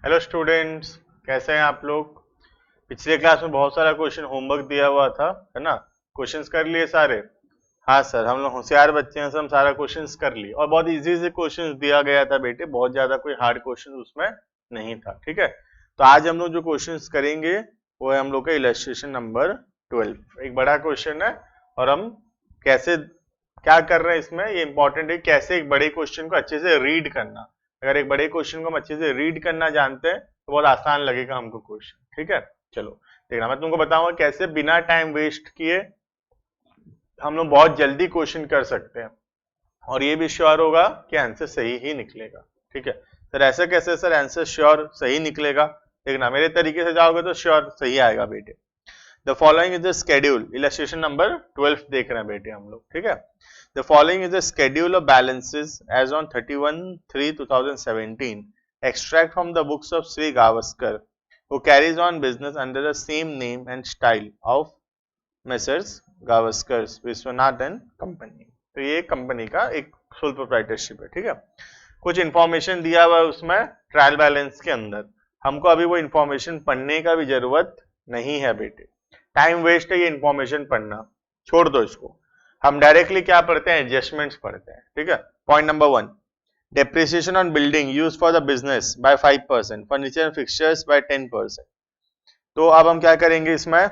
Hello students, कैसे हैं आप लोग। पिछले क्लास में बहुत सारा क्वेश्चन होमवर्क दिया हुआ था, है ना। क्वेश्चंस कर लिए सारे। हाँ सर, हम लोग होशियार बच्चे हैं, सब सारा क्वेश्चंस कर लिए और बहुत इजी से क्वेश्चंस दिया गया था बेटे, बहुत ज्यादा कोई हार्ड क्वेश्चन उसमें नहीं था। ठीक है, तो आज हम लोग जो क्वेश्चंस करेंगे वो है हम लोग का इलस्ट्रेशन नंबर 12। एक बड़ा क्वेश्चन है और हम कैसे क्या कर रहे हैं इसमें, ये इंपॉर्टेंट है कैसे एक बड़े क्वेश्चन को अच्छे से रीड करना। अगर एक बड़े क्वेश्चन को हम अच्छे से रीड करना जानते हैं तो बहुत आसान लगेगा हमको क्वेश्चन। ठीक है, चलो देखना, मैं तुमको बताऊंगा कैसे बिना टाइम वेस्ट किए हम लोग बहुत जल्दी क्वेश्चन कर सकते हैं और ये भी श्योर होगा कि आंसर सही ही निकलेगा। ठीक है सर, ऐसा कैसे सर आंसर श्योर सही निकलेगा। देखना, मेरे तरीके से जाओगे तो श्योर सही आएगा बेटे। The following is the schedule, illustration number 12 देख रहे हैं बेटे हम लोग। ठीक है, the following is the schedule of balances as on 31/3/2017 extract from the books of Sri Gavaskar who carries on business under the same name and style of Messrs Gavaskar Vishwanath and company. तो ये company का एक sole proprietorship है। ठीक है, कुछ information दिया हुआ है उसमें ट्रायल बैलेंस के अंदर, हमको अभी वो इंफॉर्मेशन पढ़ने का भी जरूरत नहीं है बेटे, टाइम वेस्ट है ये इंफॉर्मेशन पढ़ना, छोड़ दो इसको। हम डायरेक्टली क्या पढ़ते हैं, एडजस्टमेंट्स पढ़ते हैं। ठीक है, point number 1, depreciation on building used for the business by 5%, furniture and fixtures by 10%। तो अब हम क्या करेंगे, इसमें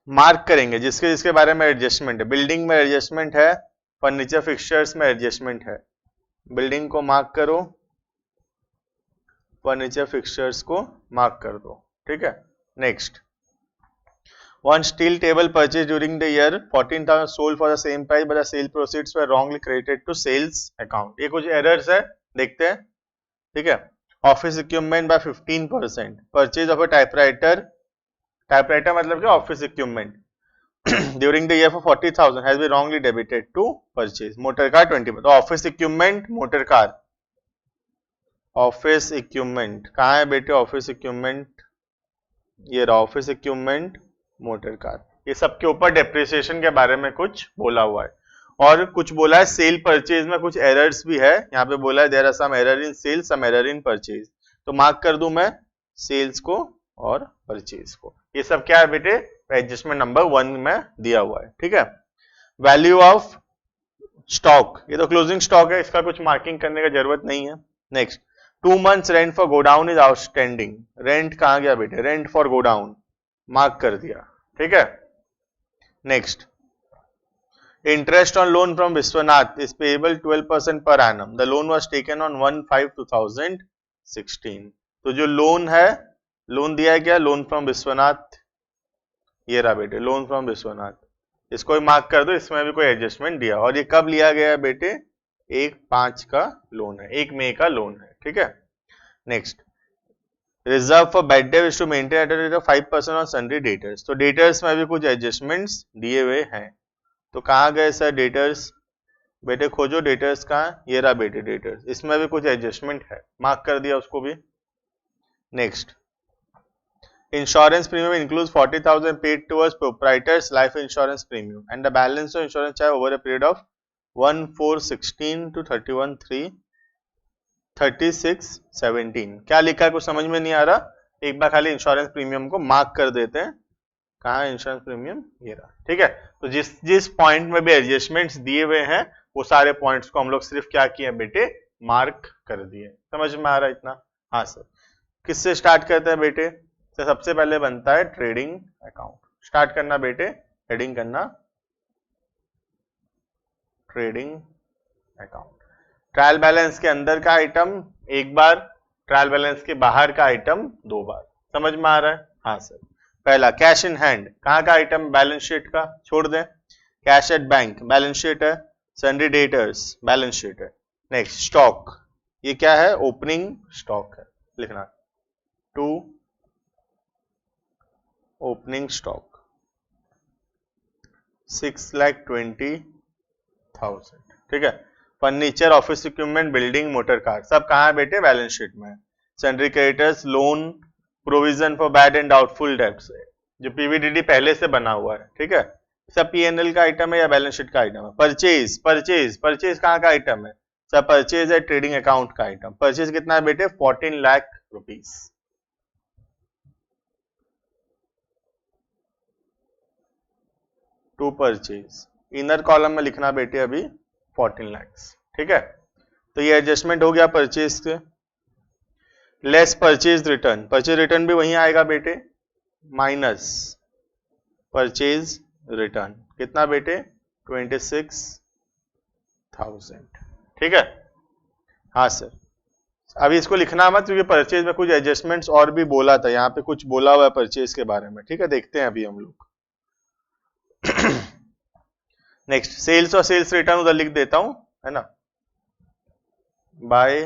मार्क करेंगे जिसके जिसके बारे में एडजस्टमेंट है। बिल्डिंग में एडजस्टमेंट है, फर्नीचर फिक्सचर्स में एडजस्टमेंट है। बिल्डिंग को मार्क करो, फर्नीचर फिक्सचर्स को मार्क कर दो। ठीक है, next, one steel table purchased during the year 14,000 sold for the same price but the sale proceeds were wrongly credited to sales account। ये कुछ एरर्स है, देखते हैं। ठीक है, office equipment by 15%, purchase of a typewriter, typewriter मतलब कि office equipment during the year for 40,000 has been wrongly debited to purchase. Motor car 20%, तो office equipment motor car, office equipment कहाँ है बेटे, ऑफिस इक्विपमेंट ये रहा, ऑफिस इक्विपमेंट मोटर कार, ये सबके ऊपर डेप्रिसिएशन के बारे में कुछ बोला हुआ है। और कुछ बोला है सेल परचेज में कुछ एरर्स भी है, यहाँ पे बोला है there are some error in sale some error in purchase, तो मार्क कर दूं मैं सेल्स को और परचेज को। ये सब क्या है बेटे, एडजस्टमेंट नंबर 1 में दिया हुआ है। ठीक है, वैल्यू ऑफ स्टॉक, ये तो क्लोजिंग स्टॉक है, इसका कुछ मार्किंग करने का जरूरत नहीं है। Next, 2 months rent for godown is outstanding, rent कहाँ गया बेटे, रेंट फॉर गोडाउन मार्क कर दिया। ठीक है, next, interest on loan from Vishwanath is payable 12% per annum, the loan was taken on 1/5/2016। तो जो लोन है, लोन दिया है क्या, लोन फ्रॉम विश्वनाथ, ये रहा बेटे लोन फ्रॉम विश्वनाथ, इसको भी मार्क कर दो, इसमें भी कोई एडजस्टमेंट दिया। और ये कब लिया गया है बेटे, 1/5 का लोन है, 1 मई का लोन है। ठीक है, next, reserve for bad debt is to maintain at a rate of 5% on sundry debtors, तो डेटर्स में भी कुछ एडजस्टमेंट्स दिए हुए हैं। तो कहाँ गए सर डेटर्स, बेटे खोजो डेटर्स कहाँ, ये रहा बेटे डेटर्स, इसमें भी कुछ एडजस्टमेंट है, मार्क कर दिया उसको भी। Next, insurance premium includes 40,000 paid towards proprietor's life insurance premium and the balance of insurance चाहे over a period of 1/4/16 to 31/3/36/17। क्या लिखा है कुछ समझ में नहीं आ रहा, एक बार खाली इंश्योरेंस प्रीमियम को मार्क कर देते हैं, कहाँ इंश्योरेंस प्रीमियम, ये रहा। ठीक है, तो जिस जिस पॉइंट में भी एडजस्टमेंट्स दिए हुए हैं वो सारे पॉइंट्स को हम लोग सिर्फ क्या किए बेटे, मार्क कर दिए। समझ में आ रहा है इतना। हाँ सर, किससे स्टार्ट करते हैं बेटे, तो सबसे पहले बनता है ट्रेडिंग अकाउंट, स्टार्ट करना बेटे, हेडिंग करना ट्रेडिंग अकाउंट। ट्रायल बैलेंस के अंदर का आइटम एक बार, ट्रायल बैलेंस के बाहर का आइटम 2 बार। समझ में आ रहा है। हाँ सर, पहला कैश इन हैंड, कहाँ का आइटम, बैलेंस शीट का, छोड़ दें। Cash at bank balance sheet है, सन्ड्री डेटर्स बैलेंस शीट है। नेक्स्ट, स्टॉक, ये क्या है, ओपनिंग स्टॉक है, लिखना 2 ओपनिंग स्टॉक 6,20,000। ठीक है, furniture office equipment building motor car सब कहाँ है बेटे, बैलेंस शीट में। Sundry creditors loan provision for bad and doubtful debts है, जो पीवीडीडी पहले से बना हुआ है। ठीक है, सब पीएनएल का आइटम है या बैलेंस शीट का आइटम है। परचेज, परचेज परचेज कहाँ का आइटम है, सब परचेज है ट्रेडिंग अकाउंट का आइटम। परचेज कितना है बेटे, 14 lakh rupees. To purchase, inner column में लिखना बेटे अभी 14 lakhs, ठीक है। तो ये एडजस्टमेंट हो गया परचेज के। Less purchase return, purchase return भी वहीं आएगा बेटे, माइनस परचेज रिटर्न, कितना बेटे 26,000, ठीक है। हाँ सर, अभी इसको लिखना मत क्योंकि परचेज में कुछ एडजस्टमेंट्स और भी बोला था, यहाँ पे कुछ बोला हुआ है परचेज के बारे में, ठीक है। देखते हैं अभी हम लोग। नेक्स्ट सेल्स और सेल्स रिटर्न उधर लिख देता हूं, है ना, बाय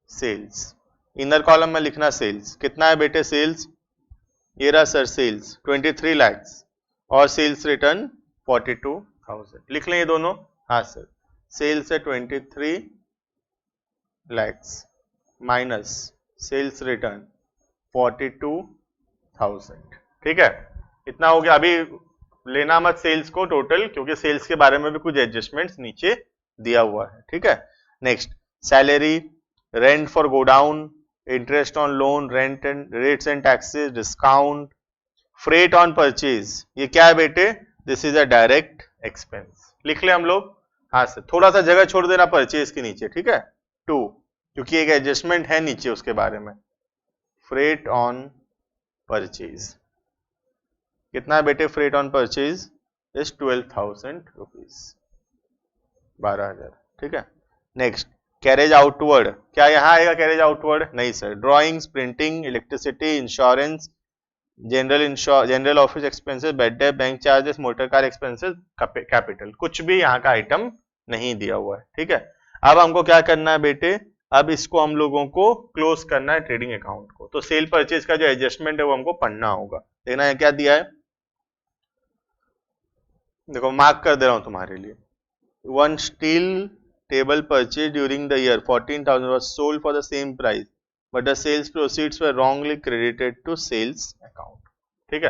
सेल्स। इनर कॉलम में लिखना सेल्स, कितना है बेटे सेल्स, ये रहा सर सेल्स 23 lakhs और सेल्स रिटर्न 42,000, लिख लें ये दोनों। हाँ सर, सेल्स है 23 lakhs माइनस सेल्स रिटर्न 42,000, ठीक है। इतना हो गया। अभी लेना मत सेल्स को टोटल, क्योंकि सेल्स के बारे में भी कुछ एडजस्टमेंट्स नीचे दिया हुआ है, ठीक है। Next salary, rent for godown, interest on loan, rent and rates and taxes, discount, freight on purchase, ये क्या है बेटे, this is a direct expense, लिख ले हम लोग। हाँ सर, थोड़ा सा जगह छोड़ देना परचेज के नीचे, ठीक है, 2, क्योंकि एक एडजस्टमेंट है नीचे उसके बारे में। फ्रेट ऑन परचेज, कितना है बेटे freight on purchase is 12,000 rupees, 12,000, ठीक है। नेक्स्ट कैरेज आउटवर्ड, क्या यहाँ आएगा कैरेज आउटवर्ड, नहीं sir. Drawings, printing, electricity, insurance, general office expenses, bed date, bank charges, motor car expenses, capital, कुछ भी यहाँ का आइटम नहीं दिया हुआ है, ठीक है। अब हमको क्या करना है बेटे, अब इसको हम लोगों को क्लोज करना है ट्रेडिंग अकाउंट को। तो सेल परचेज का जो एडजस्टमेंट है वो हमको पढ़ना होगा। देखना है क्या दिया है, देखो मार्क कर दे रहा हूं तुम्हारे लिए। One steel table purchase during the year 14,000 was sold for the same price but the sales proceeds were wrongly credited to sales account, ठीक है।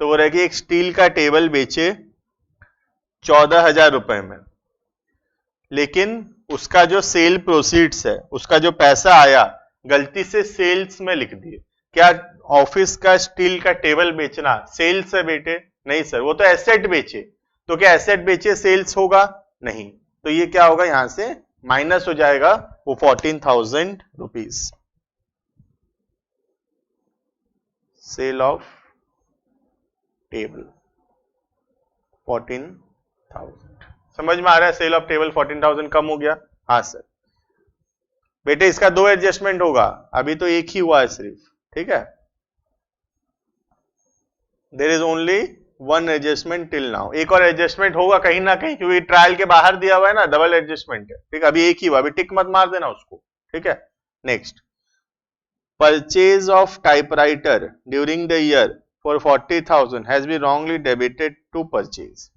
तो वो रहेगी एक स्टील का टेबल बेचे 14,000 रुपए में, लेकिन उसका जो सेल प्रोसीड्स है, उसका जो पैसा आया गलती से सेल्स में लिख दिए। क्या ऑफिस का स्टील का टेबल बेचना सेल्स है बेटे, नहीं सर, वो तो एसेट बेचे। तो क्या एसेट बेचे सेल्स होगा, नहीं। तो ये क्या होगा, यहां से माइनस हो जाएगा वो 14,000 रुपीज, सेल ऑफ टेबल 14,000। समझ में आ रहा है, सेल ऑफ टेबल 14,000 कम हो गया। हाँ सर बेटे, इसका 2 एडजस्टमेंट होगा, अभी तो एक ही हुआ है सिर्फ, ठीक है। There is only 1 adjustment till now, एक और एडजस्टमेंट होगा कहीं ना कहीं, क्योंकि ट्रायल के बाहर दिया हुआ है ना, डबल एडजस्टमेंट है, ठीक है। अभी एक ही हुआ, अभी टिक मत मार देना उसको, ठीक है। Next purchase of typewriter during the year for 40,000 has been wrongly debited to purchase.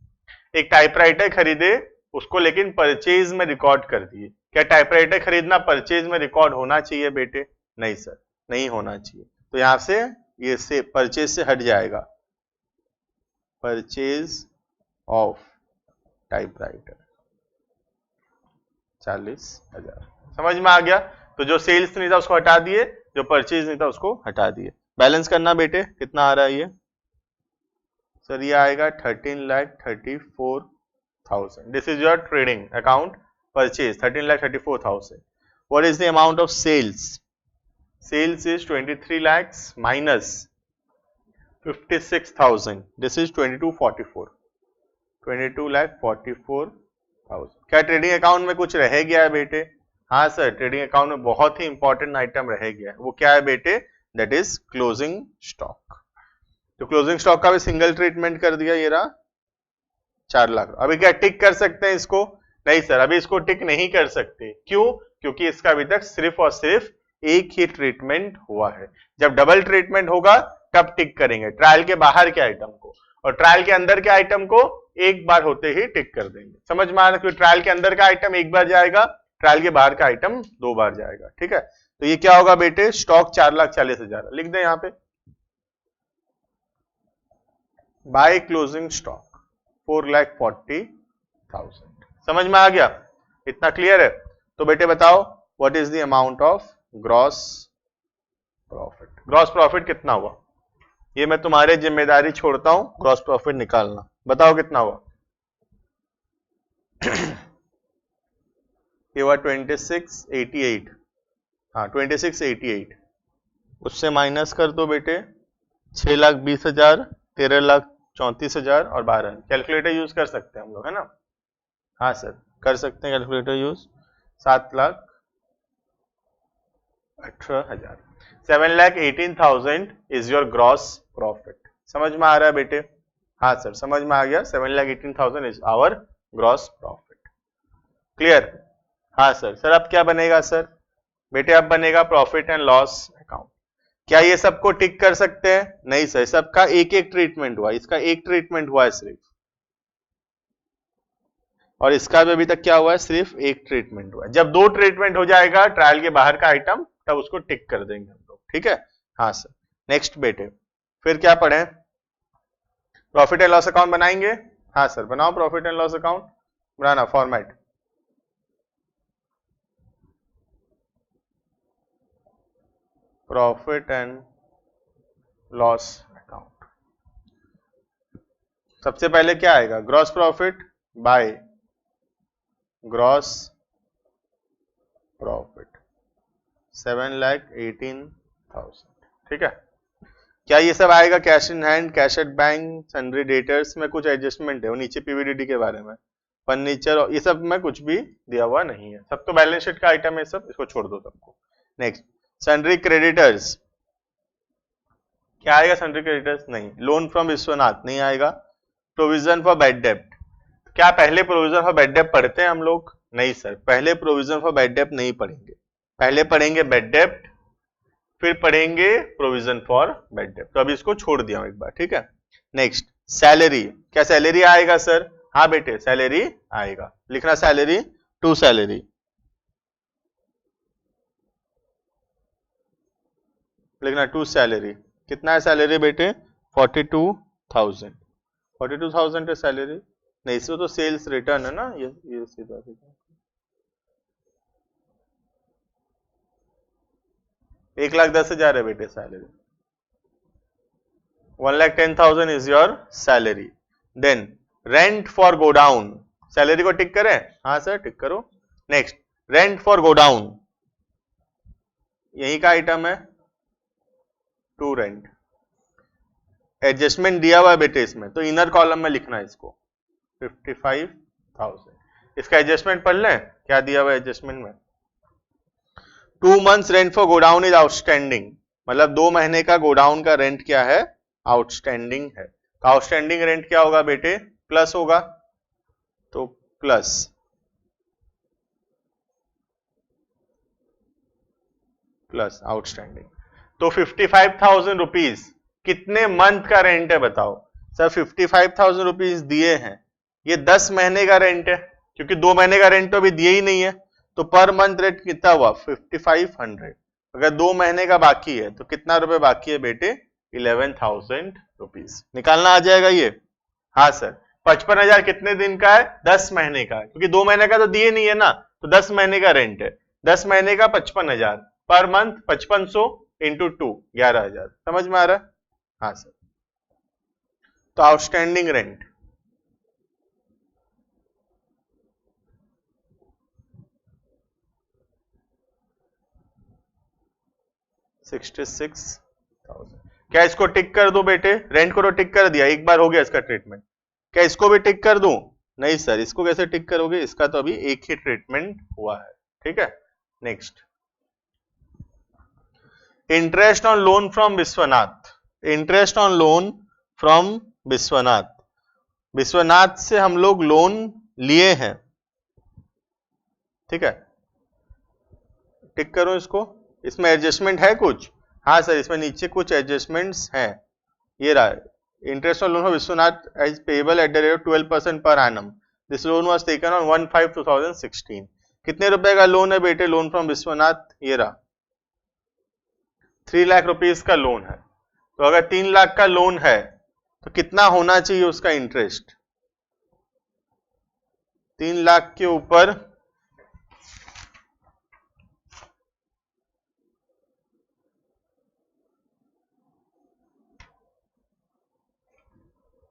एक टाइपराइटर खरीदे उसको, लेकिन परचेज में रिकॉर्ड कर दिए। क्या टाइपराइटर खरीदना परचेज में रिकॉर्ड होना चाहिए बेटे, नहीं सर, नहीं होना चाहिए। तो यहां से ये से परचेज से हट जाएगा, परचेज ऑफ टाइपराइटर 40,000, समझ में आ गया। तो जो सेल्स नहीं था उसको हटा दिए, जो परचेज नहीं था उसको हटा दिए। बैलेंस करना बेटे, कितना आ रहा है ये सर, ये आएगा 13,34,000। This is your trading account purchase 13,34,000। What is the amount of sales, sales is 23 lakhs minus 56,000, this is 2244, 22,44,000। क्या ट्रेडिंग अकाउंट में कुछ रह गया है बेटे, हाँ सर, ट्रेडिंग अकाउंट में बहुत ही इंपॉर्टेंट आइटम रह गया है, वो क्या है बेटे, दैट इज क्लोजिंग स्टॉक। तो क्लोजिंग स्टॉक का भी सिंगल ट्रीटमेंट कर दिया, ये रहा 4 लाख। अभी क्या टिक कर सकते हैं इसको, नहीं सर, अभी इसको टिक नहीं कर सकते, क्यों, क्योंकि इसका अभी तक सिर्फ और सिर्फ एक ही ट्रीटमेंट हुआ है। जब डबल ट्रीटमेंट होगा तब टिक करेंगे, ट्रायल के बाहर के आइटम को, और ट्रायल के अंदर के आइटम को एक बार होते ही टिक कर देंगे। समझ में आ रहा है, क्योंकि ट्रायल के अंदर का आइटम एक बार जाएगा, ट्रायल के बाहर का आइटम 2 बार जाएगा, ठीक है। तो ये क्या होगा बेटे, स्टॉक 4,40,000 लिख दे यहां पे, बाय क्लोजिंग स्टॉक 4,40,000। समझ में आ गया, इतना क्लियर है। तो बेटे बताओ, what is the amount of gross profit. Gross profit कितना हुआ, ये मैं तुम्हारे जिम्मेदारी छोड़ता हूं, ग्रॉस प्रॉफिट निकालना। बताओ कितना हुआ। ये हुआ 2688। हाँ 2688, उससे माइनस कर दो बेटे 6,20,000, 13,34,000 और 12। कैलकुलेटर यूज कर सकते हैं हम लोग, है ना। हाँ सर कर सकते हैं calculator use. 7,18,000, 7,18,000 is your gross profit. समझ में आ रहा है बेटे। हाँ सर समझ में आ गया, 7,18,000 is our gross profit. Clear. हाँ सर। सर अब क्या बनेगा सर बेटे, अब बनेगा प्रॉफिट एंड लॉस अकाउंट। क्या ये सबको टिक कर सकते हैं? नहीं सर, सबका एक एक ट्रीटमेंट हुआ, इसका एक ट्रीटमेंट हुआ है सिर्फ, और इसका भी अभी तक क्या हुआ है, सिर्फ एक ट्रीटमेंट हुआ है। जब दो ट्रीटमेंट हो जाएगा ट्रायल के बाहर का आइटम, तब उसको टिक कर देंगे हम लोग, ठीक है। हाँ सर। नेक्स्ट बेटे, फिर क्या पढ़े, प्रॉफिट एंड लॉस अकाउंट बनाएंगे। हाँ सर बनाओ profit and loss account, banana format. Profit and loss account. सबसे पहले क्या आएगा, gross profit by gross profit 7,18,000, ठीक है। क्या ये सब आएगा, cash in hand, cash at bank, sundry debtors में कुछ एडजस्टमेंट है, वो नीचे पीवीडीटी के बारे में, फर्नीचर और ये सब में कुछ भी दिया हुआ नहीं है, सब तो बैलेंस शीट का आइटम है सब, इसको छोड़ दो सबको। नेक्स्ट सन्ड्री क्रेडिटर्स, क्या आएगा सन्ड्री क्रेडिटर्स, नहीं। लोन फ्रॉम विश्वनाथ नहीं आएगा। प्रोविजन फॉर बैड डेप्ट, क्या पहले प्रोविजन फॉर बैड डेप्ट पढ़ते हैं हम लोग? नहीं सर, पहले प्रोविजन फॉर बैड डेप्ट नहीं पढ़ेंगे, पहले पढ़ेंगे बैड डेप्ट, फिर पढ़ेंगे प्रोविजन फॉर बैड डेप्ट। तो अभी इसको छोड़ दिया हूं एक बार, ठीक है। नेक्स्ट सैलरी, क्या सैलरी आएगा सर? हाँ बेटे सैलरी आएगा, लिखना सैलरी टू सैलरी, लिखना टू सैलरी। कितना है सैलरी बेटे? 42,000। 42,000 है सैलरी, नहीं इसमें तो सेल्स रिटर्न है ना, ये सीधा सीधा 1,10,000 है बेटे salary. 1,10,000 is your salary. Then rent for godown, salary को टिक करें? हाँ सर टिक करो। नेक्स्ट रेंट फॉर गोडाउन, यही का आइटम है, टू रेंट। एडजस्टमेंट दिया हुआ है बेटे इसमें, तो इनर कॉलम में लिखना है इसको 55,000। इसका एडजस्टमेंट पढ़ लें, क्या दिया हुआ है एडजस्टमेंट में। 2 months rent for godown is outstanding, मतलब 2 महीने का गोडाउन का रेंट क्या है, आउटस्टैंडिंग है। तो आउटस्टैंडिंग रेंट क्या होगा बेटे, प्लस होगा, तो प्लस प्लस आउटस्टैंडिंग। तो 55,000 रुपीज कितने मंथ का रेंट है बताओ। सर 55,000 रुपीज दिए हैं, ये 10 महीने का रेंट है, क्योंकि 2 महीने का रेंट तो अभी दिए ही नहीं है, तो पर मंथ रेंट कितना हुआ 5500। अगर 2 महीने का बाकी है तो कितना रुपए बाकी है बेटे, 11,000 रुपीज। निकालना आ जाएगा ये। हाँ सर 55,000 कितने दिन का है, 10 महीने का, क्योंकि 2 महीने का तो दिए नहीं है ना, तो 10 महीने का रेंट है, 10 महीने का 55,000 पर मंथ, 5500 इंटू 2 11,000। समझ में आ रहा है? हाँ सर। तो आउटस्टैंडिंग रेंट $66,000। क्या इसको टिक कर दो बेटे, रेंट को तो टिक कर दिया, एक बार हो गया इसका ट्रीटमेंट। क्या इसको भी टिक कर दूं? नहीं सर, इसको कैसे टिक करोगे, इसका तो अभी एक ही ट्रीटमेंट हुआ है, ठीक है। Next interest on loan from Vishwanath, interest on loan from Vishwanath, Vishwanath से हम लोग लोन लिए हैं, ठीक है। टिक करो इसको, इसमें एडजस्टमेंट है कुछ? हाँ सर इसमें नीचे कुछ एडजस्टमेंट्स हैं, ये रहा, interest on loan for Vishwanath as payable at the rate of 12% per annum, this loan was taken on 1/5/2016। कितने रुपए का लोन है बेटे, लोन फ्रॉम विश्वनाथ, ये रहा 3 लाख रुपीस का लोन है। तो अगर 3 लाख का लोन है तो कितना होना चाहिए उसका इंटरेस्ट, 3 लाख के ऊपर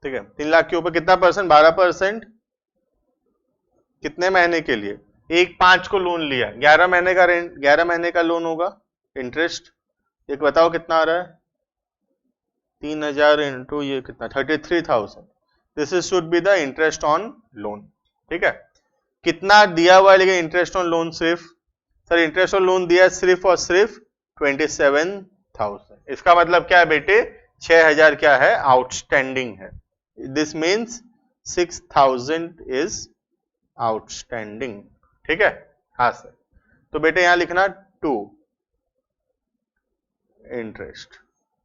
ठीक है। 3 लाख के ऊपर कितना परसेंट? 12%। कितने महीने के लिए? 1/5 को लोन लिया, 11 महीने का रेंट, 11 महीने का लोन होगा इंटरेस्ट। एक बताओ कितना आ रहा है? 3000 इंटू ये कितना? 33,000। This is should be the interest on loan. ठीक है। कितना दिया हुआ है लेकिन इंटरेस्ट ऑन लोन सिर्फ, सर इंटरेस्ट ऑन लोन दिया सिर्फ और सिर्फ 27,000। इसका मतलब क्या है बेटे? 6,000 क्या है? आउटस्टैंडिंग है। This means 6,000 is outstanding. ठीक है। हाँ सर। तो बेटे यहां लिखना 2 इंटरेस्ट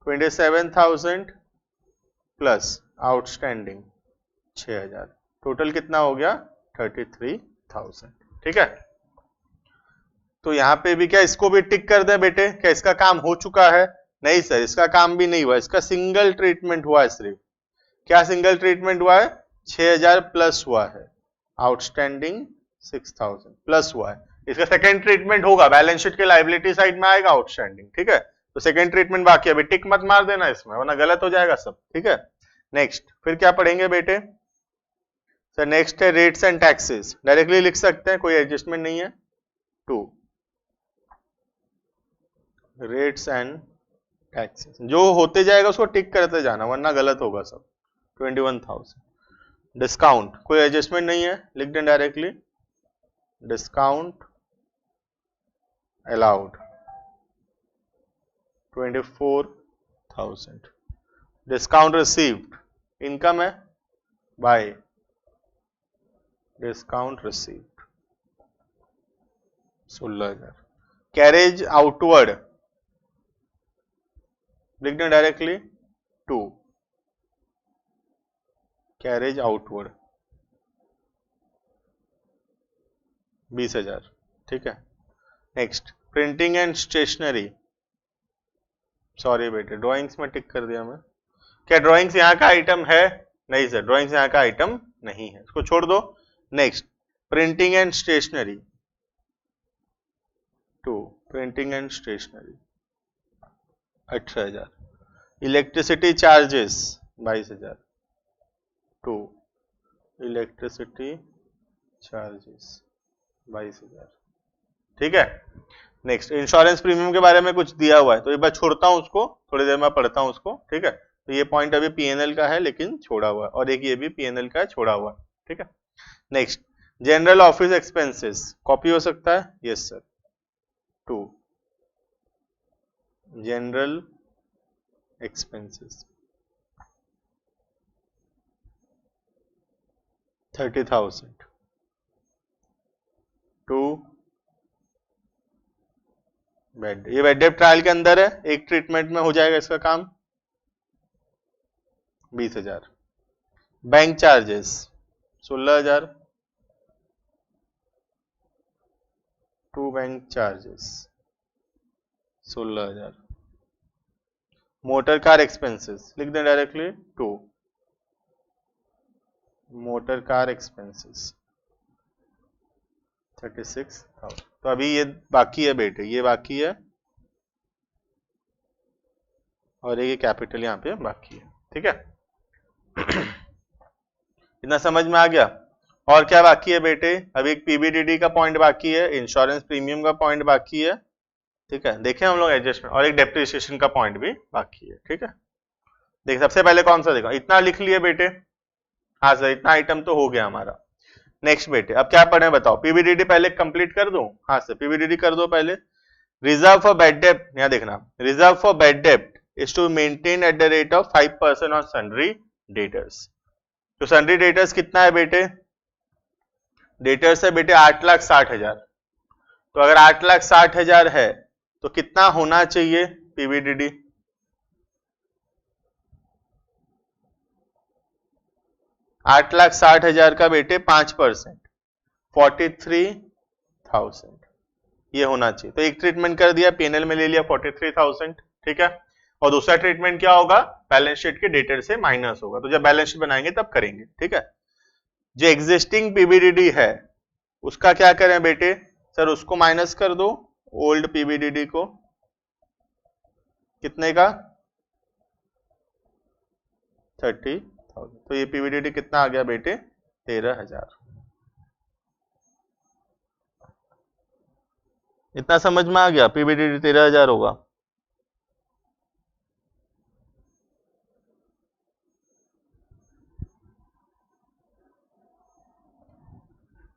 27,000 प्लस आउटस्टैंडिंग 6,000, टोटल कितना हो गया? 33,000। ठीक है। तो यहां पे भी क्या इसको भी टिक कर दें बेटे? क्या इसका काम हो चुका है? नहीं सर, इसका काम भी नहीं हुआ, इसका सिंगल ट्रीटमेंट हुआ है सिर्फ। क्या सिंगल ट्रीटमेंट हुआ है? 6,000 प्लस हुआ है, आउटस्टैंडिंग 6,000 प्लस हुआ है। इसका सेकंड ट्रीटमेंट होगा, बैलेंस शीट के लायबिलिटी साइड में आएगा आउटस्टैंडिंग। ठीक है। तो सेकंड ट्रीटमेंट बाकी है, अभी टिक मत मार देना इसमें वरना गलत हो जाएगा सब। ठीक है। नेक्स्ट फिर क्या पढ़ेंगे बेटे? सर नेक्स्ट है रेट्स एंड टैक्सेस। डायरेक्टली लिख सकते हैं, कोई एडजस्टमेंट नहीं है। 2 रेट्स एंड टैक्सेस, जो होते जाएगा उसको टिक करते जाना वरना गलत होगा सब। 21,000। डिस्काउंट, कोई एडजस्टमेंट नहीं है, लिख दें directly. Discount allowed 24,000। Discount received, income है by discount received 16,000। Carriage outward, लिख दें डायरेक्टली 2 कैरेज आउटवर्ड 20,000। ठीक है। Next printing and stationery, sorry बेटे ड्राइंग्स में टिक कर दिया मैं। क्या ड्राइंग्स यहाँ का आइटम है? नहीं सर, ड्राइंग्स यहाँ का आइटम नहीं है, इसको छोड़ दो। Next printing and stationery 2 printing and stationery 18,000। Electricity charges 22,000। 2 electricity charges 22,000। ठीक है। नेक्स्ट इंश्योरेंस प्रीमियम के बारे में कुछ दिया हुआ है तो एक बार छोड़ता हूं उसको, थोड़ी देर में पढ़ता हूं उसको। ठीक है। तो ये पॉइंट अभी पीएनएल का है लेकिन छोड़ा हुआ है, और एक ये भी पीएनएल का है छोड़ा हुआ है। ठीक है। Next general office expenses, copy हो सकता है? Yes sir. 2 general expenses 30,000। 2 bed, ये बेड डेप ट्रायल के अंदर है, एक ट्रीटमेंट में हो जाएगा इसका काम। 20,000। Bank charges 16,000। 2 bank charges 16,000। Motor car expenses, लिख दें डायरेक्टली 2 मोटर कार एक्सपेंसेस 36,000। तो अभी ये बाकी है बेटे, ये बाकी है और ये कैपिटल यहाँ पे बाकी है। ठीक है। इतना समझ में आ गया? और क्या बाकी है बेटे? अभी एक पीबीडीडी का पॉइंट बाकी है, इंश्योरेंस प्रीमियम का पॉइंट बाकी है। ठीक है। देखें हम लोग एडजस्टमेंट, और एक डेप्रिसिएशन का पॉइंट भी बाकी है। ठीक है। देख सबसे पहले कौन सा देखा? इतना लिख लिए बेटे? हाँ सर, इतना आइटम तो हो गया हमारा। नेक्स्ट बेटे अब क्या पढ़े बताओ? पीबीडीडी पहले कंप्लीट कर दूं? हाँ सर, पीबीडीडी कर दो पहले। रिजर्व फॉर बैड डेब्ट, यहां देखना, रिजर्व फॉर बैड डेब्ट is to maintain at the rate of 5% on sundry debtors. तो सन्ड्री डेटर्स कितना है बेटे? डेटर्स है बेटे 8,60,000। तो अगर 8,60,000 है तो कितना होना चाहिए पीबीडीडी? 8,60,000 का बेटे 5% 43,000 ये होना चाहिए। तो एक ट्रीटमेंट कर दिया, पीएनएल में ले लिया 43,000। ठीक है। और दूसरा ट्रीटमेंट क्या होगा? बैलेंस शीट के डेटर से माइनस होगा, तो जब बैलेंस शीट बनाएंगे तब करेंगे। ठीक है। जो एग्जिस्टिंग पीबीडीडी है उसका क्या करें बेटे? सर उसको माइनस कर दो, ओल्ड पीबीडीडी को, कितने का? 30,000। 12,000। तो ये पीवीडीटी कितना आ गया बेटे? 13,000। इतना समझ में आ गया? पीवीडीटी 13,000 होगा।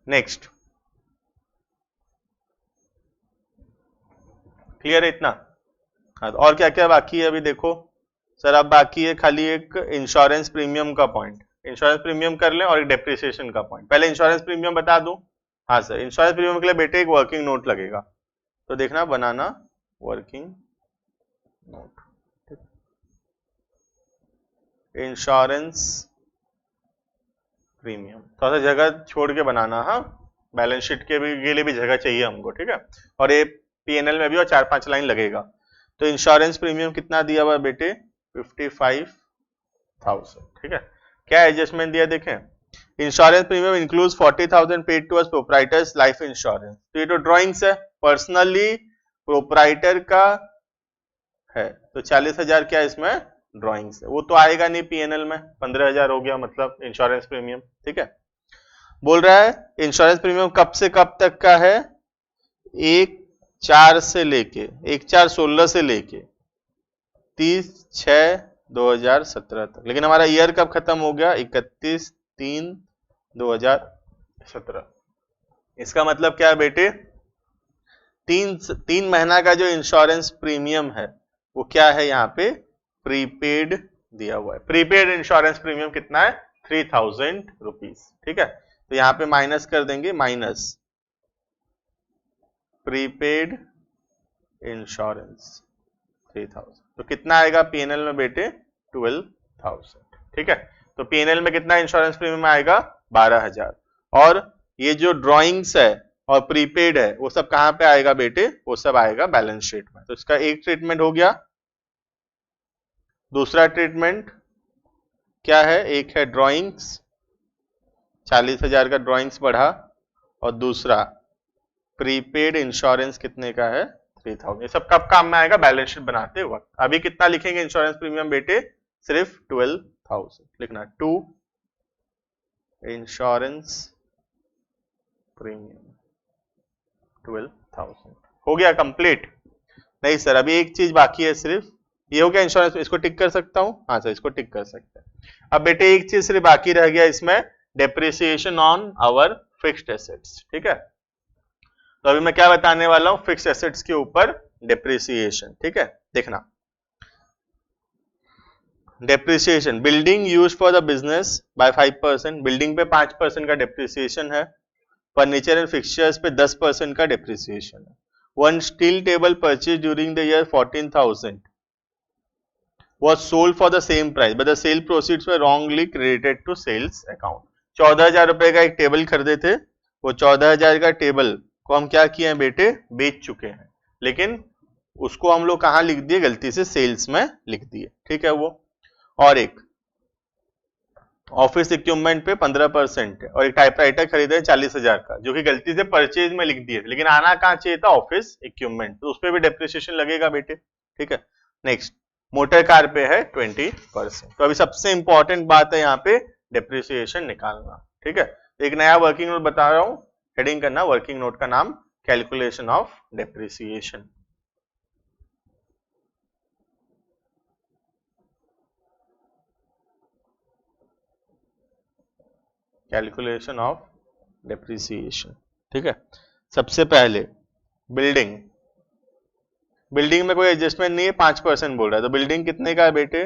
नेक्स्ट, क्लियर है इतना? हाँ, और क्या क्या बाकी है अभी देखो सर। अब बाकी है खाली एक इंश्योरेंस प्रीमियम का पॉइंट। इंश्योरेंस प्रीमियम कर लें और एक डेप्रिसिएशन का पॉइंट। पहले इंश्योरेंस प्रीमियम बता दूं। हाँ सर, इंश्योरेंस प्रीमियम के लिए बेटे एक वर्किंग नोट लगेगा, तो देखना बनाना वर्किंग नोट। इंश्योरेंस प्रीमियम थोड़ा सा जगह छोड़ के बनाना, हाँ, बैलेंस शीट के लिए भी जगह चाहिए हमको, ठीक है। और ये पीएनएल में भी और 4-5 लाइन लगेगा। तो इंश्योरेंस प्रीमियम कितना दिया हुआ है बेटे? 55,000, ठीक है। क्या एडजस्टमेंट दिया देखें। Insurance premium includes 40,000 paid to us proprietor's life insurance. तो ये तो ड्रॉइंग्स है, पर्सनली प्रोप्राइटर का है, तो 40,000 क्या इसमें ड्रॉइंग्स है, वो तो आएगा नहीं पीएनएल में। 15,000 हो गया मतलब इंश्योरेंस प्रीमियम, ठीक है। बोल रहा है इंश्योरेंस प्रीमियम कब से कब तक का है? 1/4 से लेके 1/4/16 से लेके 30/6/2017 तक। लेकिन हमारा ईयर कब खत्म हो गया? 31/3/2017। इसका मतलब क्या है बेटे? तीन महीना का जो इंश्योरेंस प्रीमियम है वो क्या है? यहाँ पे प्रीपेड दिया हुआ है। प्रीपेड इंश्योरेंस प्रीमियम कितना है? 3,000 रुपीज, ठीक है। तो यहाँ पे माइनस कर देंगे, माइनस प्रीपेड इंश्योरेंस 3,000। तो कितना आएगा पीएनएल में बेटे? 12,000, ठीक है। तो पीएनएल में कितना इंश्योरेंस प्रीमियम आएगा? 12,000। और ये जो ड्रॉइंग्स है और प्रीपेड है वो सब कहां पे आएगा बेटे? वो सब आएगा बैलेंस शीट में। तो इसका एक ट्रीटमेंट हो गया। दूसरा ट्रीटमेंट क्या है? एक है ड्रॉइंग्स, 40,000 का ड्रॉइंग्स बढ़ा, और दूसरा प्रीपेड इंश्योरेंस कितने का है? 3,000। ये सब कब काम में आएगा? बैलेंस शीट बनाते वक्त। अभी कितना लिखेंगे इंश्योरेंस प्रीमियम बेटे? सिर्फ 12,000 लिखना। 2 इंश्योरेंस प्रीमियम 12,000 हो गया कंप्लीट? नहीं सर, अभी एक चीज बाकी है सिर्फ। ये हो गया इंश्योरेंस, इसको टिक कर सकता हूं? हाँ सर, इसको टिक कर सकते हैं। अब बेटे एक चीज सिर्फ बाकी रह गया इसमें, depreciation on our fixed assets, ठीक है। तो अभी मैं क्या बताने वाला हूं? फिक्स्ड एसेट्स के ऊपर डेप्रिसिएशन, ठीक है। देखना, depreciation building used for the business by 5%, building पे 5% का डेप्रिसिएशन है। फर्नीचर एंड फिक्सचर्स पे 10% का डेप्रिसिएशन है। One steel table purchase during the year 14,000 was sold for the same price but the sale proceeds were wrongly credited to sales account। 14,000 रुपए का एक table खरीदे थे, वो 14,000 का टेबल को हम क्या किए हैं बेटे? बेच चुके हैं, लेकिन उसको हम लोग कहां लिख दिए? गलती से सेल्स में लिख दिए, ठीक है वो। और एक ऑफिस इक्विपमेंट पे 15% है, और एक टाइपराइटर खरीदे 40,000 का, जो कि गलती से परचेज में लिख दिए थे, लेकिन आना कहां चाहिए था? ऑफिस इक्विपमेंट, तो उस पर भी डेप्रिसिएशन लगेगा बेटे, ठीक है। नेक्स्ट, मोटर कार पे है 20%। तो अभी सबसे इंपॉर्टेंट बात है यहाँ पे डेप्रिसिएशन निकालना, ठीक है। एक नया वर्किंग नोट बता रहा हूं, हेडिंग करना वर्किंग नोट का नाम calculation of depreciation. Calculation of depreciation, ठीक है। सबसे पहले बिल्डिंग, बिल्डिंग में कोई एडजस्टमेंट नहीं है, 5% बोल रहा है, तो बिल्डिंग कितने का है बेटे?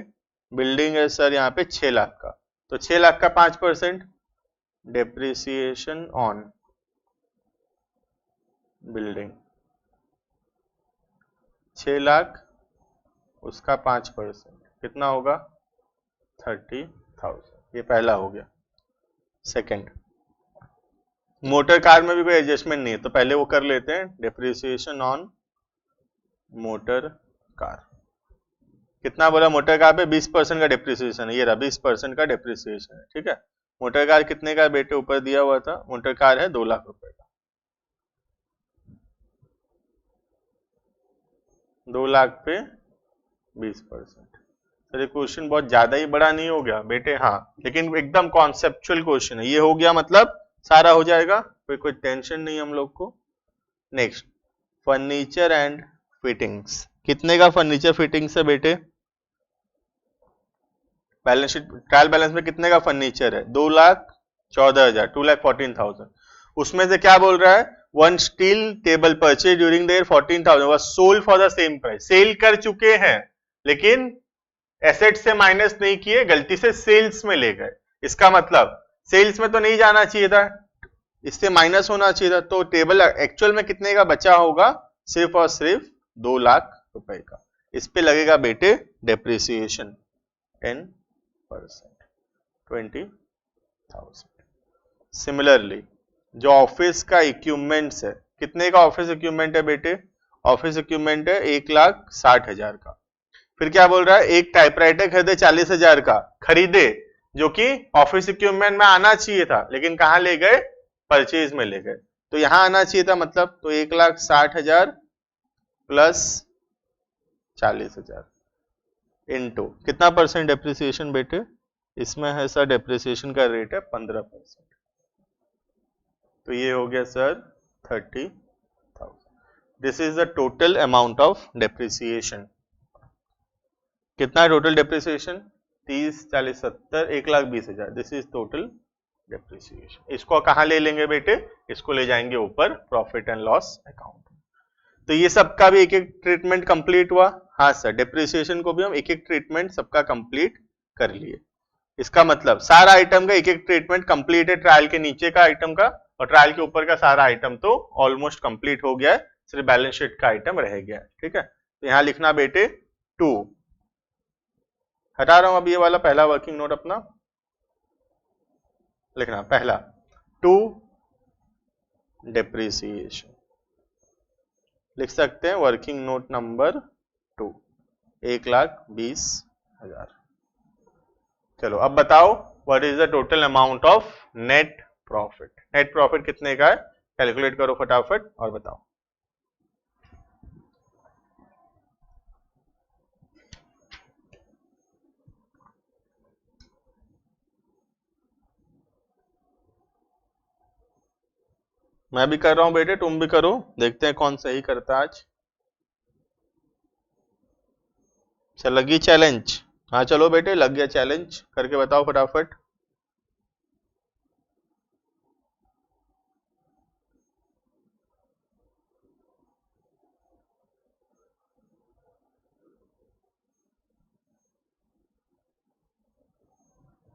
बिल्डिंग है सर यहाँ पे 6 लाख का, तो 6 लाख का 5%, डेप्रिसिएशन ऑन बिल्डिंग 6 लाख, उसका 5% कितना होगा? 30,000। ये पहला हो गया। सेकंड, मोटर कार में भी कोई एडजस्टमेंट नहीं है, तो पहले वो कर लेते हैं, डेप्रिसिएशन ऑन मोटर कार। कितना बोला? मोटर कार पे 20% का डेप्रिसिएशन है, ये रहा 20% का डेप्रिसिएशन है, ठीक है। मोटर कार कितने का बेटे? ऊपर दिया हुआ था, मोटर कार है 2 लाख रुपए का। 2 लाख पे 20%, सर ये क्वेश्चन बहुत ज्यादा ही बड़ा नहीं हो गया बेटे? हाँ, लेकिन एकदम कॉन्सेप्चुअल क्वेश्चन है, ये हो गया मतलब सारा हो जाएगा, कोई टेंशन नहीं हम लोग को। Next, furniture and fittings. कितने का फर्नीचर फिटिंग्स है बेटे? बैलेंस शीट ट्रायल बैलेंस में कितने का फर्नीचर है? 2,14,000, 2,14,000। उसमें से क्या बोल रहा है? One steel table purchase during the year 14,000 was sold for the same price. Sale कर चुके हैं लेकिन एसेट से माइनस नहीं किए, गलती से सेल्स में ले गए। इसका मतलब सेल्स में तो नहीं जाना चाहिए था, इससे माइनस होना चाहिए था। तो टेबल एक्चुअल में कितने का बचा होगा? सिर्फ और सिर्फ 2 लाख रुपए का। इस पे लगेगा बेटे डेप्रिसिएशन 10%, 20,000। सिमिलरली जो ऑफिस का इक्विपमेंट्स है, कितने का ऑफिस इक्विपमेंट है बेटे? ऑफिस इक्विपमेंट है 1,60,000 का। फिर क्या बोल रहा है? एक टाइपराइटर खरीदे 40,000 का, खरीदे जो कि ऑफिस इक्विपमेंट में आना चाहिए था, लेकिन कहां ले गए? परचेज में ले गए। तो यहां आना चाहिए था, मतलब तो 1,60,000 प्लस 40,000 इनटू कितना परसेंट डेप्रिसिएशन बेटे? इसमें है सर डेप्रिसिएशन का रेट है 15%, तो ये हो गया sir 30,000। This is the total amount of depreciation. कितना total depreciation? 30, 40, 70, 1,20,000। This is total depreciation. इसको कहां ले लेंगे बेटे? इसको ले जाएंगे ऊपर प्रॉफिट एंड लॉस अकाउंट। तो ये सबका भी एक एक ट्रीटमेंट कंप्लीट हुआ। हाँ सर, डेप्रिसिएशन को भी हम एक एक ट्रीटमेंट सबका कंप्लीट कर लिए। इसका मतलब सारा आइटम का एक एक ट्रीटमेंट कंप्लीट है, ट्रायल के नीचे का आइटम का, और ट्रायल के ऊपर का सारा आइटम तो ऑलमोस्ट कंप्लीट हो गया है, सिर्फ बैलेंस शीट का आइटम रह गया है। ठीक है, तो यहां लिखना बेटे 2, हटा रहा हूं अब ये वाला पहला वर्किंग नोट अपना, लिखना पहला 2 डेप्रिसिएशन, लिख सकते हैं वर्किंग नोट नंबर 2, 1,20,000। चलो अब बताओ what is the total amount of net profit. Net profit कितने का है? कैलकुलेट करो फटाफट और बताओ। मैं भी कर रहा हूं बेटे, तुम भी करो, देखते हैं कौन सही करता है आज। चल लगी चैलेंज? हाँ चलो बेटे, लग गया चैलेंज, करके बताओ फटाफट।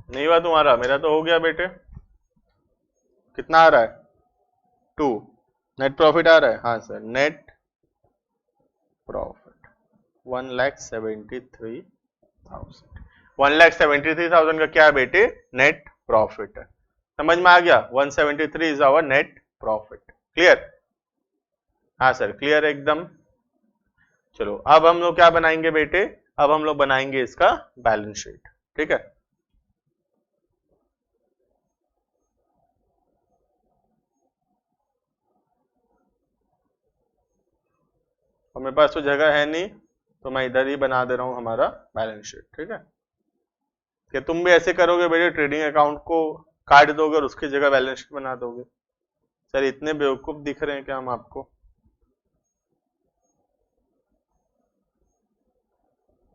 नहीं हुआ तुम्हारा? मेरा तो हो गया बेटे। कितना आ रहा है? 2 नेट प्रॉफिट आ रहा है। हाँ सर, नेट प्रॉफिट 1,73,000। 1,73,000 का क्या है बेटे? नेट प्रॉफिट है। समझ में आ गया? 173 is our net profit. Clear? हाँ सर, क्लियर एकदम। चलो अब हम लोग क्या बनाएंगे बेटे? अब हम लोग बनाएंगे इसका बैलेंस शीट। ठीक है, और मेरे पास तो जगह है नहीं, तो मैं इधर ही बना दे रहा हूं हमारा बैलेंस शीट। ठीक है, कि तुम भी ऐसे करोगे बेटे, ट्रेडिंग अकाउंट को काट दोगे और उसकी जगह बैलेंस शीट बना दोगे। सर इतने बेवकूफ दिख रहे हैं क्या हम आपको?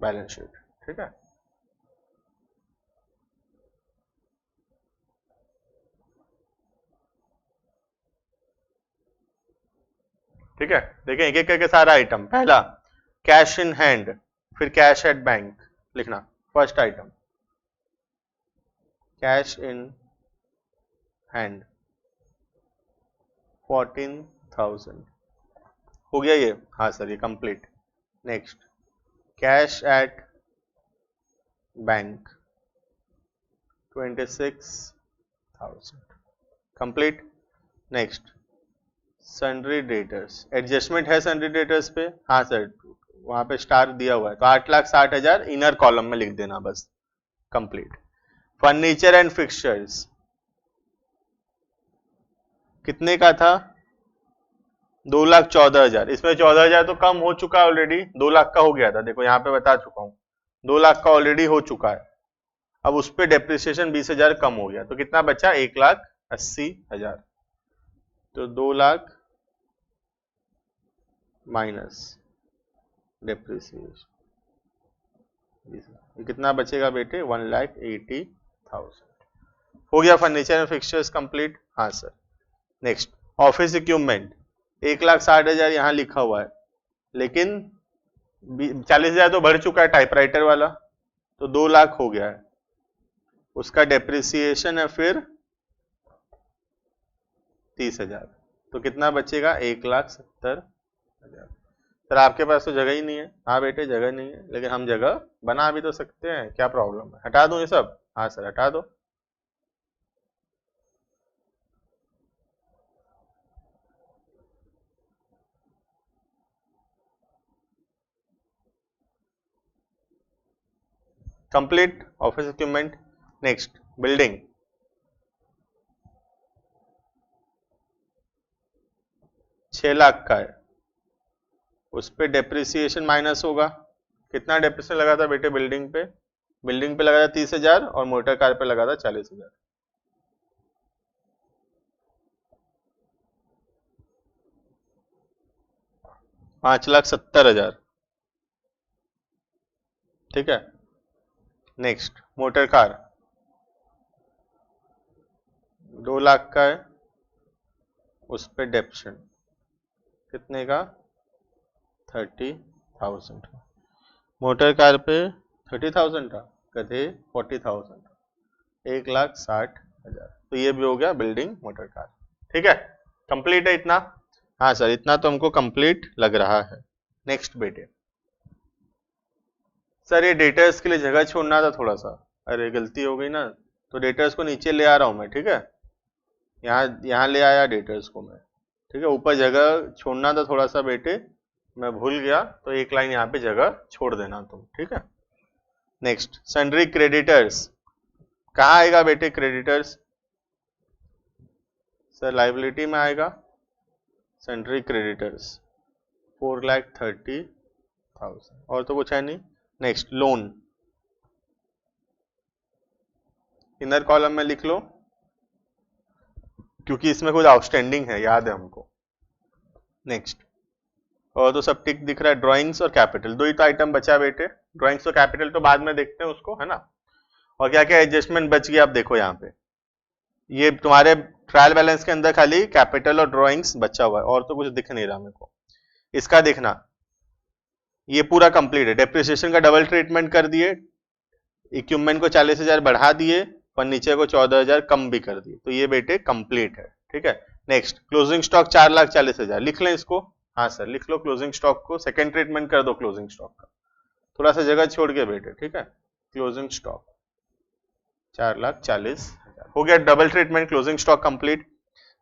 बैलेंस शीट, ठीक है। ठीक है, देखें एक एक करके सारा आइटम। पहला कैश इन हैंड, फिर कैश एट बैंक, लिखना first item cash in hand 14,000 हो गया ये। हाँ सर, ये complete. Next cash at bank 26,000 complete. Next sundry debtors, adjustment है सन्ड्री डेटर्स पे? हाँ सर, वहां पे स्टार दिया हुआ है, तो 8,60,000 इनर कॉलम में लिख देना बस, कंप्लीट। फर्नीचर एंड फिक्सचर्स कितने का था? 2,14,000। इसमें 14,000 तो कम हो चुका है ऑलरेडी, 2 लाख का हो गया था। देखो यहाँ पे बता चुका हूँ, 2 लाख का ऑलरेडी हो चुका है, अब उस पर डेप्रिसिएशन 20,000 कम हो गया, तो कितना बचा 1,80,000। तो 2 लाख माइनस डेप्रिसिएशन, ये कितना बचेगा बेटे 1,80,000। हो गया फर्नीचर एंड फिक्सचर्स कंप्लीट। हाँ सर। नेक्स्ट ऑफिस इक्विपमेंट 1,60,000 यहाँ लिखा हुआ है, लेकिन 40,000 तो भर चुका है टाइपराइटर वाला, तो 2 लाख हो गया है, उसका डेप्रिसिएशन है फिर 30,000, तो कितना बचेगा 1,70,000। सर आपके पास तो जगह ही नहीं है। हाँ बेटे जगह नहीं है, लेकिन हम जगह बना भी तो सकते हैं, क्या प्रॉब्लम है, हटा दूं ये सब? हाँ सर हटा दो। Complete office equipment. Next building, छह लाख का है, उस पे डेप्रिसिएशन माइनस होगा, कितना डेप्रिसिएशन लगा था बेटे बिल्डिंग पे? बिल्डिंग पे लगा था 30,000 और मोटर कार पे लगा था 40,000। 5,70,000, ठीक है। नेक्स्ट मोटर कार 2 लाख का है, उस पे डेप्शन कितने का 30,000। मोटर कार पे 30,000 था, गधे 40,000, 1,60,000। तो ये भी हो गया बिल्डिंग मोटर कार, ठीक है। कंप्लीट है इतना? हाँ सर इतना तो हमको कंप्लीट लग रहा है। नेक्स्ट बेटे, सर ये डेटर्स के लिए जगह छोड़ना था थोड़ा सा, अरे गलती हो गई ना, तो डेटर्स को नीचे ले आ रहा हूं मैं, ठीक है, यहाँ ले आया डेटर्स को मैं, ठीक है। ऊपर जगह छोड़ना था थोड़ा सा बेटे, मैं भूल गया, तो एक लाइन यहाँ पे जगह छोड़ देना तुम, ठीक है। नेक्स्ट सन्ड्री क्रेडिटर्स, कहाँ आएगा बेटे क्रेडिटर्स? सर लाइबिलिटी में आएगा सन्ड्री क्रेडिटर्स 4,30,000, और तो कुछ है नहीं। नेक्स्ट लोन, इनर कॉलम में लिख लो, क्योंकि इसमें कुछ आउटस्टैंडिंग है, याद है हमको। नेक्स्ट, और तो सब टिक दिख रहा है। ड्राइंग्स और कैपिटल, दो ही तो आइटम बचा बेटे, ड्राइंग्स और कैपिटल तो बाद में देखते हैं उसको, है ना। और क्या क्या एडजस्टमेंट बच गया आप देखो यहाँ पे, ये तुम्हारे ट्रायल बैलेंस के अंदर खाली कैपिटल और ड्राइंग्स बचा हुआ है, और तो कुछ दिख नहीं रहा मेरे को। इसका देखना, ये पूरा कंप्लीट है, डेप्रिसिएशन का डबल ट्रीटमेंट कर दिए, इक्विपमेंट को 40,000 बढ़ा दिए, फर्नीचर को 14,000 कम भी कर दिए, तो ये बेटे कंप्लीट है, ठीक है। नेक्स्ट क्लोजिंग स्टॉक 4,40,000, लिख लें इसको? हाँ सर लिख लो, क्लोजिंग स्टॉक को सेकंड ट्रीटमेंट कर दो क्लोजिंग स्टॉक का, थोड़ा सा जगह छोड़ के बेटे, ठीक है। क्लोजिंग स्टॉक 4,40,000 हो गया, double treatment closing stock complete.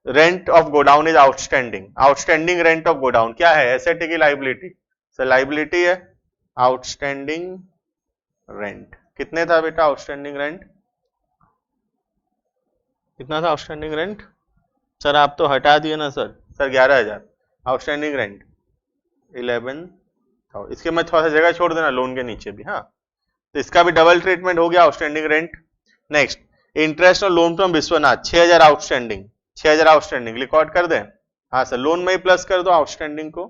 Rent of godown is outstanding, outstanding rent of godown क्या है, एसेट है कि लाइबिलिटी? सर लाइबिलिटी है। आउटस्टैंडिंग रेंट कितने था बेटा? आउटस्टैंडिंग रेंट कितना था? आउटस्टैंडिंग रेंट सर आप तो हटा दिए ना सर, 11,000 आउटस्टैंडिंग रेंट 11,000। इसके मैं थोड़ा सा जगह छोड़ देना लोन के नीचे भी, हाँ, तो इसका भी डबल ट्रीटमेंट हो गया, आउटस्टैंडिंग रेंट। नेक्स्ट इंटरेस्ट और loan from Vishwanath 6,000 outstanding, 6,000 outstanding record कर दें? हाँ सर लोन में ही प्लस कर दो आउटस्टैंडिंग को,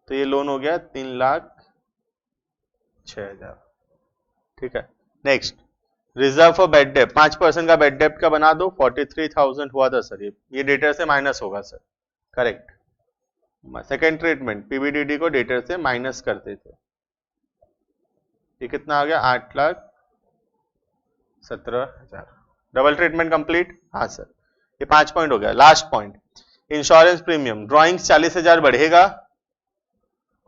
तो ये लोन हो गया 3,06,000, ठीक है। नेक्स्ट रिजर्व फॉर बेड डेप्ट 5% का बेड डेप्ट का बना दो, 43,000 हुआ था सर, ये डेटर से माइनस होगा सर, करेक्ट। सेकेंड ट्रीटमेंट पीबीडीडी को डेटर से माइनस करते थे, ये कितना आ गया 8,17,000, डबल ट्रीटमेंट कंप्लीट। हाँ सर ये 5 पॉइंट हो गया। Last point insurance premium, drawings 40,000 बढ़ेगा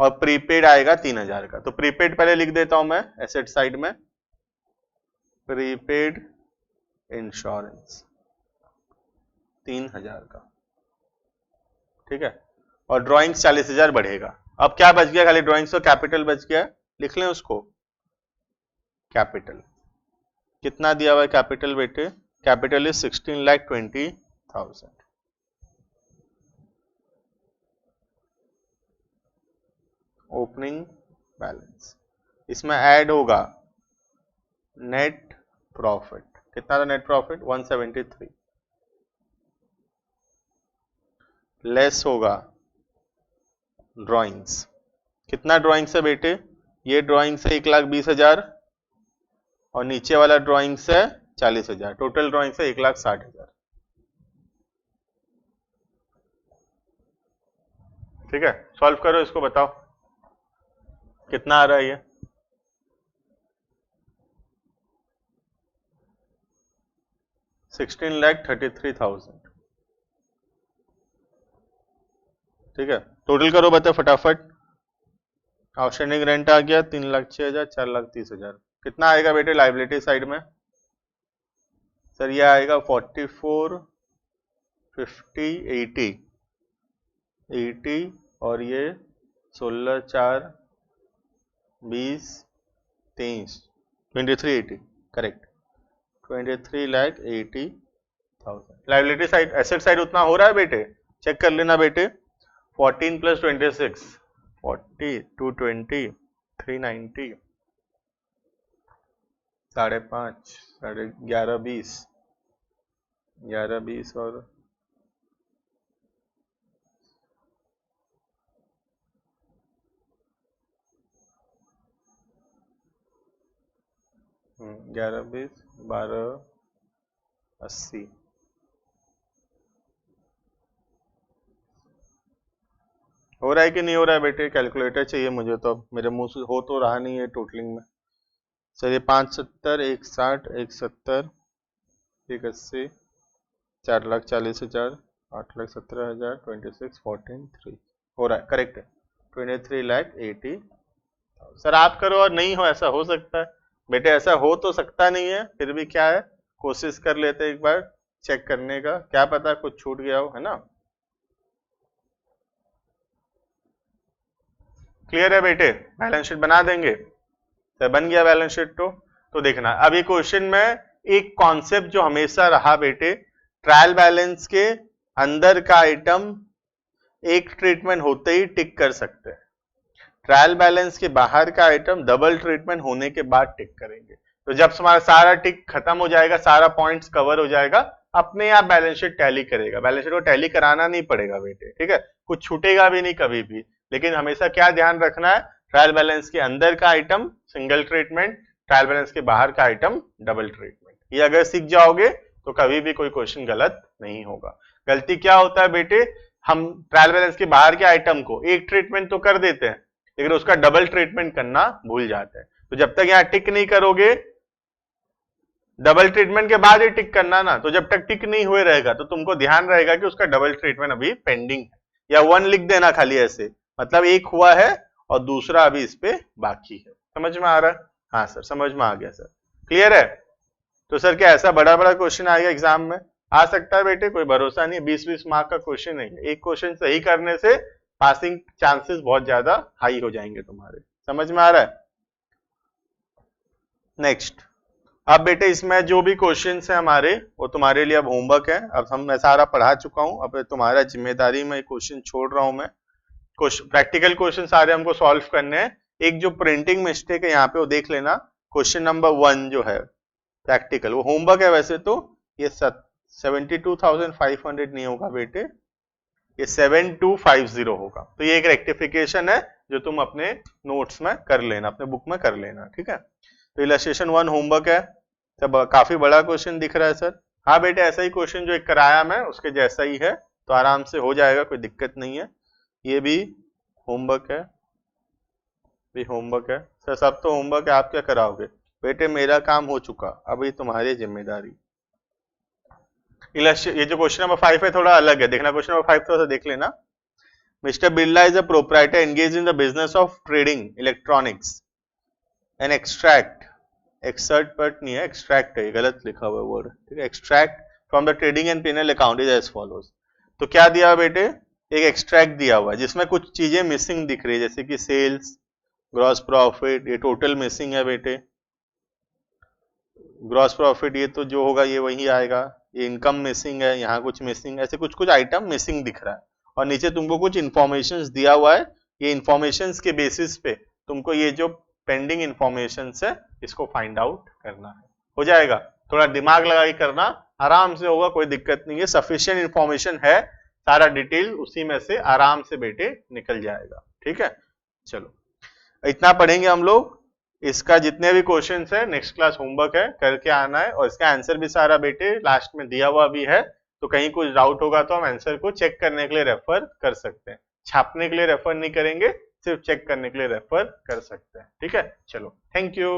और प्रीपेड आएगा 3,000 का, तो प्रीपेड पहले लिख देता हूं मैं एसेट साइड में, प्रीपेड इंश्योरेंस 3,000 का, ठीक है। और ड्राइंग्स 40,000 बढ़ेगा। अब क्या बच गया? खाली ड्राइंग्स और कैपिटल बच गया, लिख लें उसको। कैपिटल कितना दिया हुआ है कैपिटल बेटे? Capital is 16,20,000। ओपनिंग बैलेंस, इसमें ऐड होगा नेट प्रॉफिट। कितना था नेट प्रॉफिट? 173। लेस होगा ड्राइंग्स। कितना ड्राइंग्स है बेटे? ये ड्राइंग्स है 1,20,000 और नीचे वाला ड्राइंग्स है 40,000। टोटल ड्राइंग्स है 1,60,000। ठीक है, सॉल्व करो इसको, बताओ कितना आ रहा है ये। 16,33,000। ठीक है, टोटल करो बताओ फटाफट। आउटस्टैंडिंग रेंट आ गया 3,06,000, 4,30,000। कितना आएगा बेटे लाइबिलिटी साइड में? सर ये आएगा 44, 50, 80 और ये 16, 4, 20, 23, 2380। Correct, 23,80,000। Liability side, asset side उतना हो रहा है बेटे, चेक कर लेना बेटे। 14 + 26, 40, 220, 390, 5.5, 11, 20, 11, 20 और 11, 20, 12, 80। हो रहा है कि नहीं हो रहा है बेटे? कैलकुलेटर चाहिए मुझे तो, अब मेरे मुंह से हो तो रहा नहीं है टोटलिंग में। चलिए 570, 160, 170, 180, 4,40,000, 8,17,000, 26, 14, 3 हो रहा है, करेक्ट है 23,80,000। सर आप करो और नहीं हो, ऐसा हो सकता है बेटे, ऐसा हो तो सकता नहीं है, फिर भी क्या है, कोशिश कर लेते एक बार चेक करने का, क्या पता कुछ छूट गया हो, है ना। क्लियर है बेटे? बैलेंस शीट बना देंगे, तो बन गया बैलेंस शीट। तो देखना अब ये क्वेश्चन में एक कॉन्सेप्ट जो हमेशा रहा बेटे, ट्रायल बैलेंस के अंदर का आइटम एक ट्रीटमेंट होते ही टिक कर सकते हैं, ट्रायल बैलेंस के बाहर का आइटम डबल ट्रीटमेंट होने के बाद टिक करेंगे। तो जब हमारा सारा टिक खत्म हो जाएगा, सारा पॉइंट्स कवर हो जाएगा, अपने आप बैलेंस शीट टैली करेगा। बैलेंस शीट को टैली कराना नहीं पड़ेगा बेटे, ठीक है, कुछ छूटेगा भी नहीं कभी भी। लेकिन हमेशा क्या ध्यान रखना है, ट्रायल बैलेंस के अंदर का item single treatment, trial balance के बाहर का आइटम डबल ट्रीटमेंट। ये अगर सीख जाओगे तो कभी भी कोई क्वेश्चन गलत नहीं होगा। गलती क्या होता है बेटे, हम ट्रायल बैलेंस के बाहर के आइटम को एक ट्रीटमेंट तो कर देते हैं, लेकिन उसका डबल ट्रीटमेंट करना भूल जाते हैं। तो जब तक यहाँ टिक नहीं करोगे, डबल ट्रीटमेंट के बाद ही टिक करना ना, तो जब तक टिक नहीं हुए रहेगा तो तुमको ध्यान रहेगा कि उसका डबल ट्रीटमेंट अभी पेंडिंग है, या 1 लिख देना खाली ऐसे, मतलब एक हुआ है और दूसरा अभी इस पे बाकी है। समझ में आ रहा है? हाँ सर समझ में आ गया सर, क्लियर है। तो सर क्या ऐसा बड़ा बड़ा क्वेश्चन आएगा एग्जाम में? आ सकता है बेटे, कोई भरोसा नहीं, 20-20 मार्क का क्वेश्चन है, एक क्वेश्चन सही करने से पासिंग चांसेस बहुत ज्यादा हाई हो जाएंगे तुम्हारे। समझ में आ रहा है? नेक्स्ट, अब बेटे इसमें जो भी क्वेश्चंस है हमारे, वो तुम्हारे लिए अब होमवर्क है। अब मैं सारा पढ़ा चुका हूं, अब तुम्हारा जिम्मेदारी में क्वेश्चन छोड़ रहा हूं मैं। प्रैक्टिकल क्वेश्चन सारे हमको सॉल्व करने हैं। एक जो प्रिंटिंग मिस्टेक है यहाँ पे वो देख लेना, क्वेश्चन नंबर 1 जो है प्रैक्टिकल, वो होमवर्क है वैसे तो, ये 72,500 नहीं होगा बेटे, ये 7250 होगा। तो ये एक रेक्टिफिकेशन है जो तुम अपने नोट्स में कर लेना, अपने बुक में कर लेना, ठीक है। तो इलस्ट्रेशन 1 होमवर्क है, सब काफी बड़ा क्वेश्चन दिख रहा है सर। हाँ बेटे ऐसा ही क्वेश्चन जो एक कराया मैं उसके जैसा ही है, तो आराम से हो जाएगा, कोई दिक्कत नहीं है। ये भी होमवर्क है, भी होमवर्क है सर, सब तो होमवर्क है, आप क्या कराओगे बेटे? मेरा काम हो चुका, अभी तुम्हारी जिम्मेदारी। ये जो क्वेश्चन नंबर 5 है थोड़ा अलग है, देखना क्वेश्चन नंबर 5 थोड़ा सा देख लेना। Mister Birla is a proprietor engage in the business of trading electronics and extract, exert but नहीं है, एक्सट्रैक्ट है, गलत लिखा हुआ वर्ड, ठीक है। Extract from the trading and P&L account is as follows. तो क्या दिया हुआ बेटे, एक एक्सट्रैक्ट दिया हुआ है जिसमें कुछ चीजें मिसिंग दिख रही है, जैसे कि सेल्स, ग्रॉस प्रॉफिट, ये टोटल मिसिंग है बेटे। ग्रॉस प्रॉफिट ये तो जो होगा ये वही आएगा, ये इनकम मिसिंग है, यहाँ कुछ मिसिंग, ऐसे कुछ कुछ आइटम मिसिंग दिख रहा है। और नीचे तुमको कुछ इंफॉर्मेशन दिया हुआ है, ये इंफॉर्मेशन के बेसिस पे तुमको ये जो पेंडिंग इंफॉर्मेशन है इसको फाइंड आउट करना है। हो जाएगा, थोड़ा दिमाग लगा के करना, आराम से होगा, कोई दिक्कत नहीं है, सफिशिएंट इंफॉर्मेशन है, सारा डिटेल उसी में से आराम से बेटे निकल जाएगा। ठीक है, चलो इतना पढ़ेंगे हम लोग। इसका जितने भी क्वेश्चंस है नेक्स्ट क्लास होमवर्क है, करके आना है, और इसका आंसर भी सारा बेटे लास्ट में दिया हुआ भी है, तो कहीं कुछ डाउट होगा तो हम आंसर को चेक करने के लिए रेफर कर सकते हैं, छापने के लिए रेफर नहीं करेंगे, सिर्फ चेक करने के लिए रेफर कर सकते हैं। ठीक है, चलो थैंक यू।